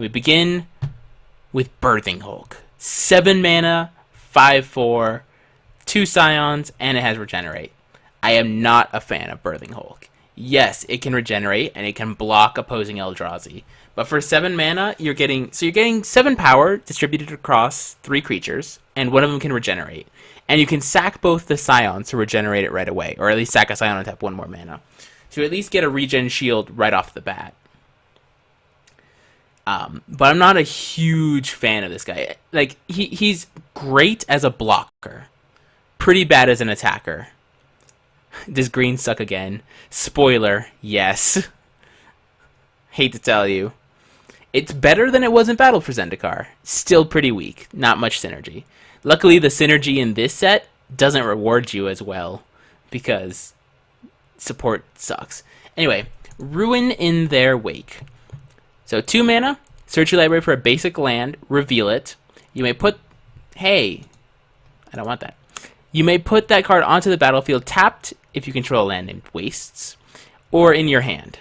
We begin with Birthing Hulk. 7 mana, 5/4, 2 Scions, and it has Regenerate. I am not a fan of Birthing Hulk. Yes, it can regenerate, and it can block opposing Eldrazi. But for 7 mana, you're getting 7 power distributed across 3 creatures, and one of them can regenerate. And you can sack both the Scions to regenerate it right away, or at least sack a Scion and tap 1 more mana. So at least get a regen shield right off the bat. But I'm not a huge fan of this guy. Like, he's great as a blocker. Pretty bad as an attacker. Does green suck again? Spoiler, yes. Hate to tell you. It's better than it was in Battle for Zendikar. Still pretty weak. Not much synergy. Luckily, the synergy in this set doesn't reward you as well, because support sucks. Anyway, Ruin in Their Wake. So 2 mana, search your library for a basic land, reveal it. You may put... Hey, I don't want that. You may put that card onto the battlefield tapped if you control a land named Wastes, or in your hand.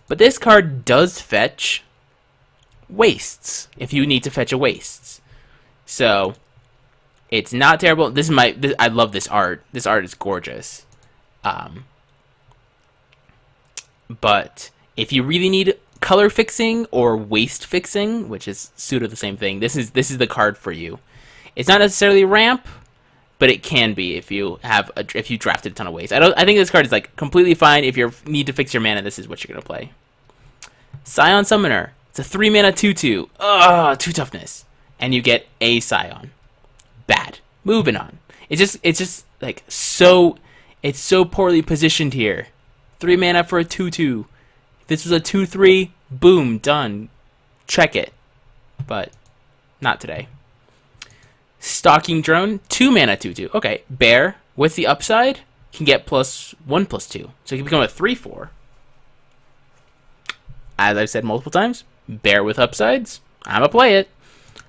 But this card does fetch Wastes, if you need to fetch a Wastes. So, it's not terrible. I love this art. This art is gorgeous. But if you really need color fixing or waste fixing, which is sort of the same thing, this is the card for you. It's not necessarily ramp, but it can be if you drafted a ton of waste. I think this card is like completely fine if you need to fix your mana. This is what you're gonna play. Scion Summoner. It's a 3 mana 2/2. Ugh, 2 toughness, and you get a Scion. Bad. Moving on. It's just like so. It's so poorly positioned here. 3 mana for a 2/2. This was a 2/3. Boom, done. Check it, but not today. Stalking Drone, 2 mana 2/2. Okay, Bear with the upside can get +1/+2, so it can become a 3/4. As I've said multiple times, Bear with upsides, I'ma play it.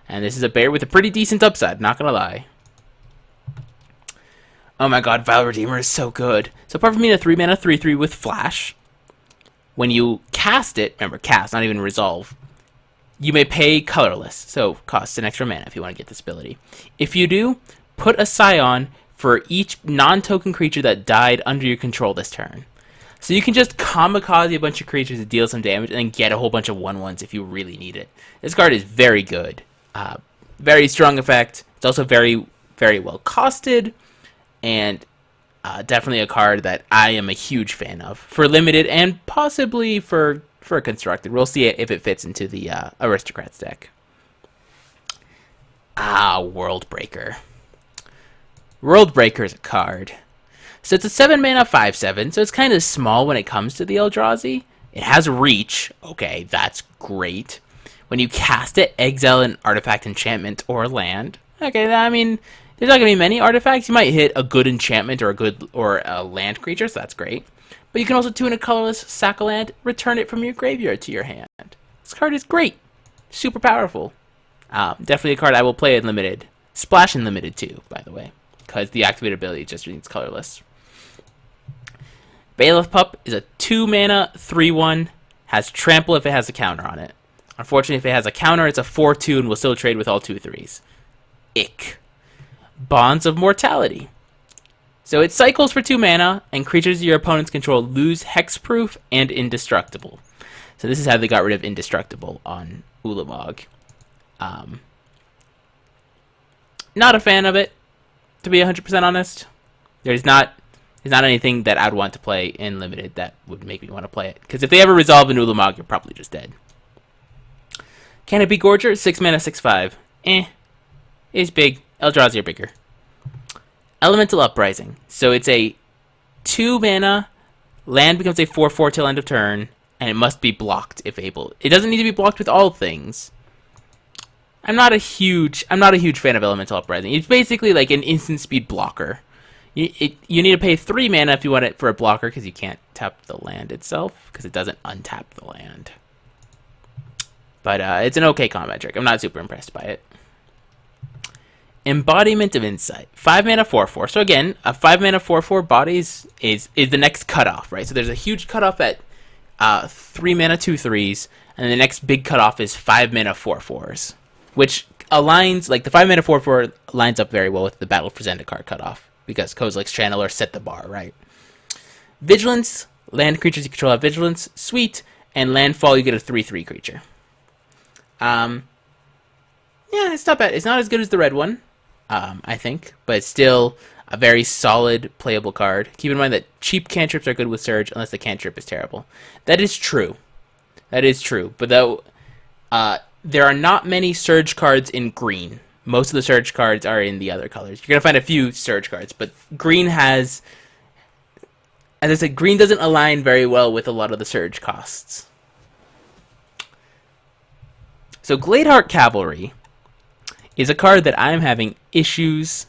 And this is a bear with a pretty decent upside, not gonna lie. Oh my god, Vile Redeemer is so good. So apart from being a 3 mana 3/3 with Flash, when you cast it, remember cast, not even resolve, you may pay colorless, so costs an extra mana if you want to get this ability. If you do, put a Scion for each non-token creature that died under your control this turn. So you can just kamikaze a bunch of creatures to deal some damage and then get a whole bunch of 1/1s if you really need it. This card is very good. Very strong effect. It's also very, very well costed, and definitely a card that I am a huge fan of for limited and possibly for constructed. We'll see if it fits into the Aristocrats deck. Worldbreaker. Worldbreaker is a card. So it's a 7 mana 5/7, so it's kind of small when it comes to the Eldrazi. It has reach. Okay, that's great. When you cast it, exile an artifact, enchantment, or land. Okay, I mean, there's not gonna be many artifacts. You might hit a good enchantment or a land creature, so that's great. But you can also tune a colorless, sack a land, return it from your graveyard to your hand. This card is great, super powerful. Definitely a card I will play in limited. Splash in limited too, by the way, because the activated ability just means colorless. Bailiff Pup is a 2 mana 3/1, has trample if it has a counter on it. Unfortunately, if it has a counter, it's a 4/2 and will still trade with all 2/3s. Ick. Bonds of Mortality. So it cycles for 2 mana, and creatures your opponents control lose hexproof and indestructible. So this is how they got rid of indestructible on Ulamog. Not a fan of it, to be 100% honest. There's not anything that I'd want to play in limited that would make me want to play it. Because if they ever resolve an Ulamog, you're probably just dead. Canopy Gorger, 6 mana 6/5. It's big. Eldrazi are bigger. Elemental Uprising. So it's a 2 mana, land becomes a 4/4 till end of turn, and it must be blocked if able. It doesn't need to be blocked with all things. I'm not a huge fan of Elemental Uprising. It's basically like an instant speed blocker. You need to pay 3 mana if you want it for a blocker, because you can't tap the land itself, because it doesn't untap the land. But it's an okay combat trick. I'm not super impressed by it. Embodiment of Insight. 5 mana 4/4. So again, a 5 mana 4/4 bodies is the next cutoff, right? So there's a huge cutoff at 3 mana 2/3s, and the next big cutoff is 5 mana 4/4s, which aligns, like the 5 mana 4/4 lines up very well with the Battle for Zendikar cutoff, because Kozilek's Channeler set the bar, right? Vigilance, land creatures you control have Vigilance, sweet, and landfall you get a 3/3 creature. Yeah, it's not bad. It's not as good as the red one, I think, but it's still a very solid playable card. Keep in mind that cheap cantrips are good with Surge unless the cantrip is terrible. That is true. That is true. But though there are not many Surge cards in green. Most of the Surge cards are in the other colors. You're going to find a few Surge cards, but green has... As I said, green doesn't align very well with a lot of the Surge costs. So Gladeheart Cavalry is a card that I'm having issues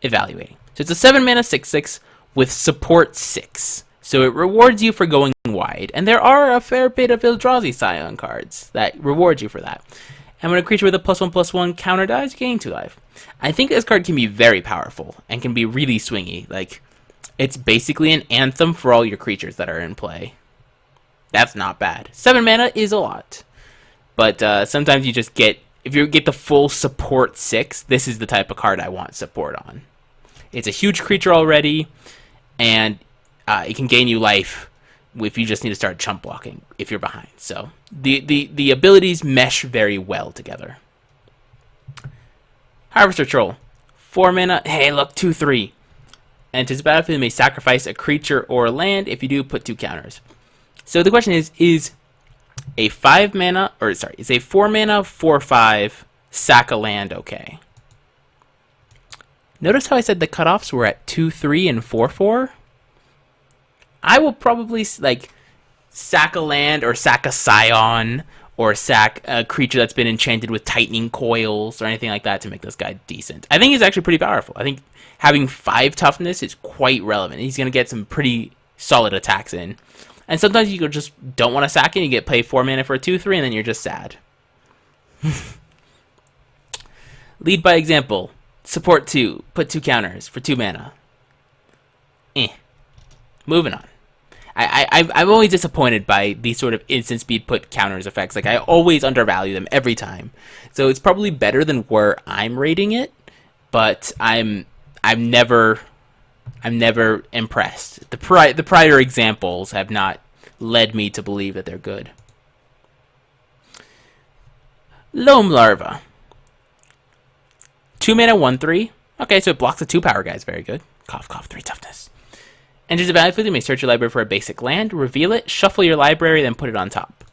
evaluating. So it's a 7 mana 6/6 with support 6. So it rewards you for going wide. And there are a fair bit of Eldrazi Scion cards that reward you for that. And when a creature with a +1/+1 counter dies, you gain 2 life. I think this card can be very powerful and can be really swingy. Like, it's basically an anthem for all your creatures that are in play. That's not bad. 7 mana is a lot. But sometimes you just get... If you get the full support 6, this is the type of card I want support on. It's a huge creature already, and it can gain you life if you just need to start chump blocking if you're behind. So the abilities mesh very well together. Harvester Troll. 4 mana. Hey, look, 2/3. Enters the battlefield, you may sacrifice a creature or land. If you do, put 2 counters. So the question is a 5 mana, or sorry, is a 4 mana 4/5 sack a land okay? Notice how I said the cutoffs were at 2/3 and 4/4? I will probably like sack a land or sack a Scion or sack a creature that's been enchanted with Tightening Coils or anything like that to make this guy decent. I think he's actually pretty powerful. I think having 5 toughness is quite relevant. He's going to get some pretty solid attacks in. And sometimes you just don't want to sack it, and you get paid 4 mana for a 2/3, and then you're just sad. Lead by example. Support 2. Put 2 counters for 2 mana. Moving on. I'm always disappointed by these sort of instant speed put counters effects. Like, I always undervalue them every time. So it's probably better than where I'm rating it, but I'm never impressed. The prior examples have not led me to believe that they're good. Loam Larva. 2 mana 1/3. Okay, so it blocks the 2 power guys. Very good. Cough, cough, 3 toughness. Enters the battlefield, you may search your library for a basic land, reveal it, shuffle your library, then put it on top.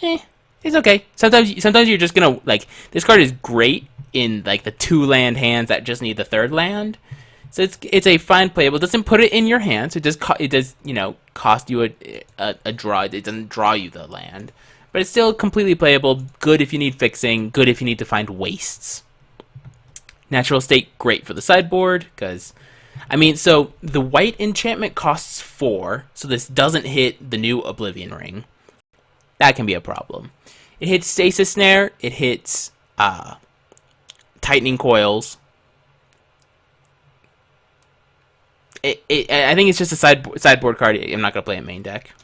It's okay. Sometimes you're just gonna, like, this card is great in, like, the 2 land hands that just need the 3rd land. So it's a fine playable. It doesn't put it in your hand. So it does cost you a draw. It doesn't draw you the land, but it's still completely playable. Good if you need fixing. Good if you need to find wastes. Natural State, great for the sideboard because, I mean, so the white enchantment costs 4, so this doesn't hit the new Oblivion Ring. That can be a problem. It hits Stasis Snare. It hits Tightening Coils. I think it's just a sideboard card. I'm not going to play a main deck.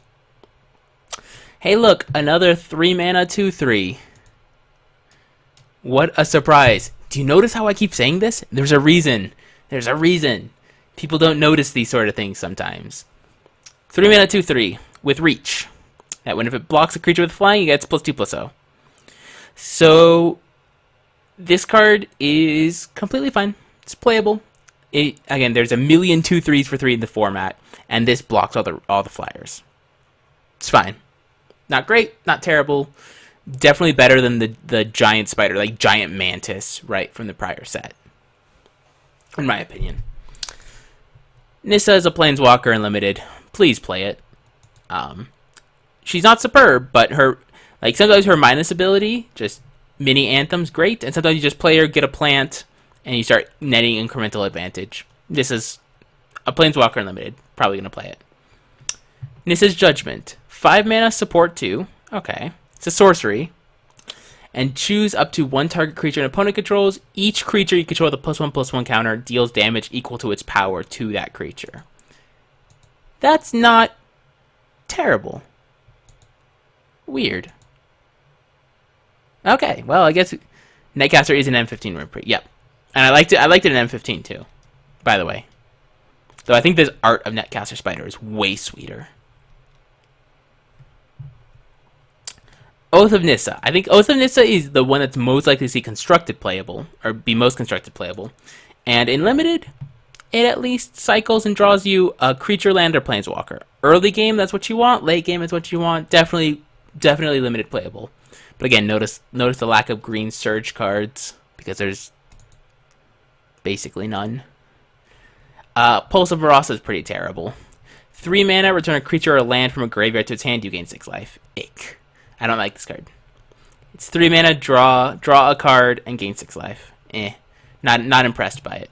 Hey, look, another 3 mana 2/3. What a surprise. Do you notice how I keep saying this? There's a reason. There's a reason. People don't notice these sort of things sometimes. 3 mana 2/3 with Reach. That when if it blocks a creature with flying, it gets +2/+0. So this card is completely fine. It's playable. Again, there's a million 2/3s for 3 in the format, and this blocks all the flyers. It's fine. Not great, not terrible. Definitely better than the giant spider, like giant mantis, right, from the prior set. In my opinion. Nissa is a Planeswalker in Limited. Please play it. She's not superb, but sometimes her minus ability, just mini anthems, great, and sometimes you just play her, get a plant, and you start netting incremental advantage. This is a Planeswalker Unlimited. Probably going to play it. Nissa's Judgment. 5 mana, support 2. Okay. It's a sorcery. And choose up to 1 target creature an opponent controls. Each creature you control with a +1/+1 counter deals damage equal to its power to that creature. That's not Terrible. Weird. Okay, well, I guess Netcaster is an M15 reprint. Yep. And I liked it in M15 too, by the way. Though I think this art of Netcaster Spider is way sweeter. Oath of Nissa. I think Oath of Nissa is the one that's most likely to see constructed playable, or be most constructed playable. And in Limited, it at least cycles and draws you a creature, land, or planeswalker. Early game, that's what you want. Late game is what you want. Definitely Limited playable. But again, notice the lack of green surge cards, because there's basically none. Pulse of Marasa is pretty terrible. 3 mana, return a creature or land from a graveyard to its hand, you gain 6 life. Ick. I don't like this card. It's 3 mana, draw a card, and gain 6 life. Not impressed by it.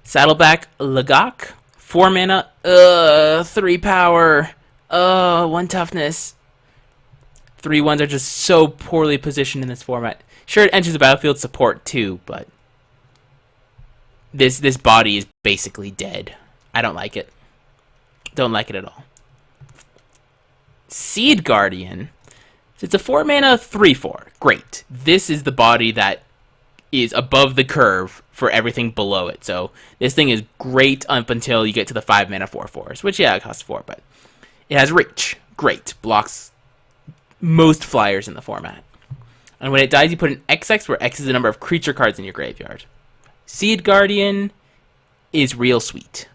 Saddleback Lagak. 4 mana, 3 power, 1 toughness. 3/1s are just so poorly positioned in this format. Sure, it enters the battlefield support too, but this body is basically dead. I don't like it. Don't like it at all. Seed Guardian. It's a 4 mana 3/4. Great. This is the body that is above the curve for everything below it. So this thing is great up until you get to the 5 mana 4/4s, which yeah, it costs 4, but it has reach. Great. Blocks most flyers in the format. And when it dies, you put an XX, where X is the number of creature cards in your graveyard. Seed Guardian is real sweet.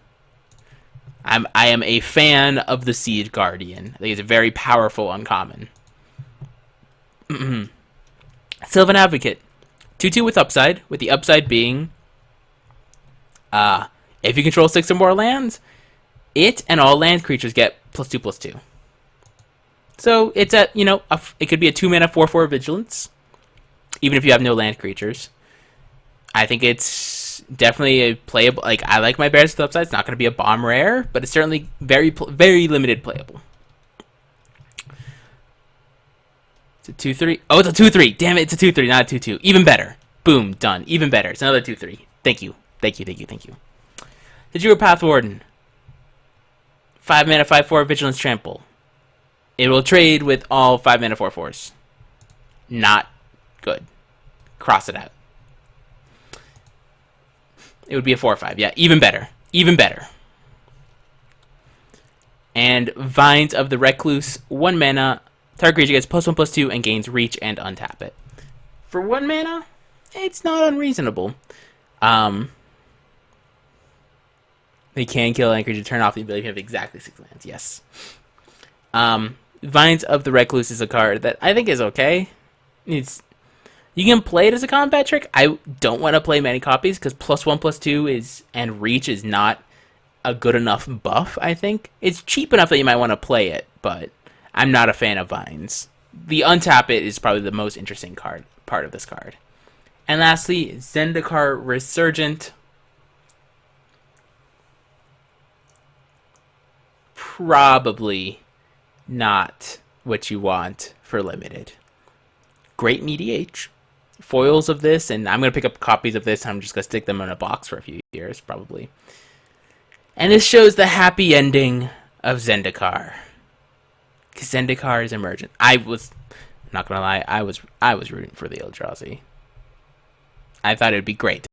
I am a fan of the Seed Guardian. I think it's a very powerful uncommon. Sylvan Advocate. 2/2 with upside, with the upside being if you control 6 or more lands, it and all land creatures get +2/+2. So it's at, it could be a 2 mana 4/4 vigilance, even if you have no land creatures. I think it's definitely a playable. Like, I like my bears with upside. It's not going to be a bomb rare, but it's certainly very limited playable. It's a 2/3. Oh, it's a 2/3. Damn it, it's a 2/3, not a 2/2. Even better. Boom, done. Even better. It's another 2/3. Thank you. The Druid Path Warden. 5 mana 5/4 vigilance trample. It will trade with all 5 mana 4/4s. Not good. Cross it out. It would be a 4/5. Yeah, even better. And Vines of the Recluse. 1 mana. Target creature gets +1/+2 and gains reach and untap it. For 1 mana, it's not unreasonable. They can kill an creature, turn off the ability to have exactly 6 lands. Yes. Vines of the Recluse is a card that I think is okay. You can play it as a combat trick. I don't want to play many copies because +1/+2 and reach is not a good enough buff. I think it's cheap enough that you might want to play it, but I'm not a fan of Vines. The untap it is probably the most interesting part of this card. And lastly, Zendikar Resurgent. Probably not what you want for Limited. Great EDH. Foils of this, and I'm going to pick up copies of this, and I'm just going to stick them in a box for a few years, probably. And this shows the happy ending of Zendikar. Because Zendikar is emergent. Not going to lie, I was rooting for the Eldrazi. I thought it would be great.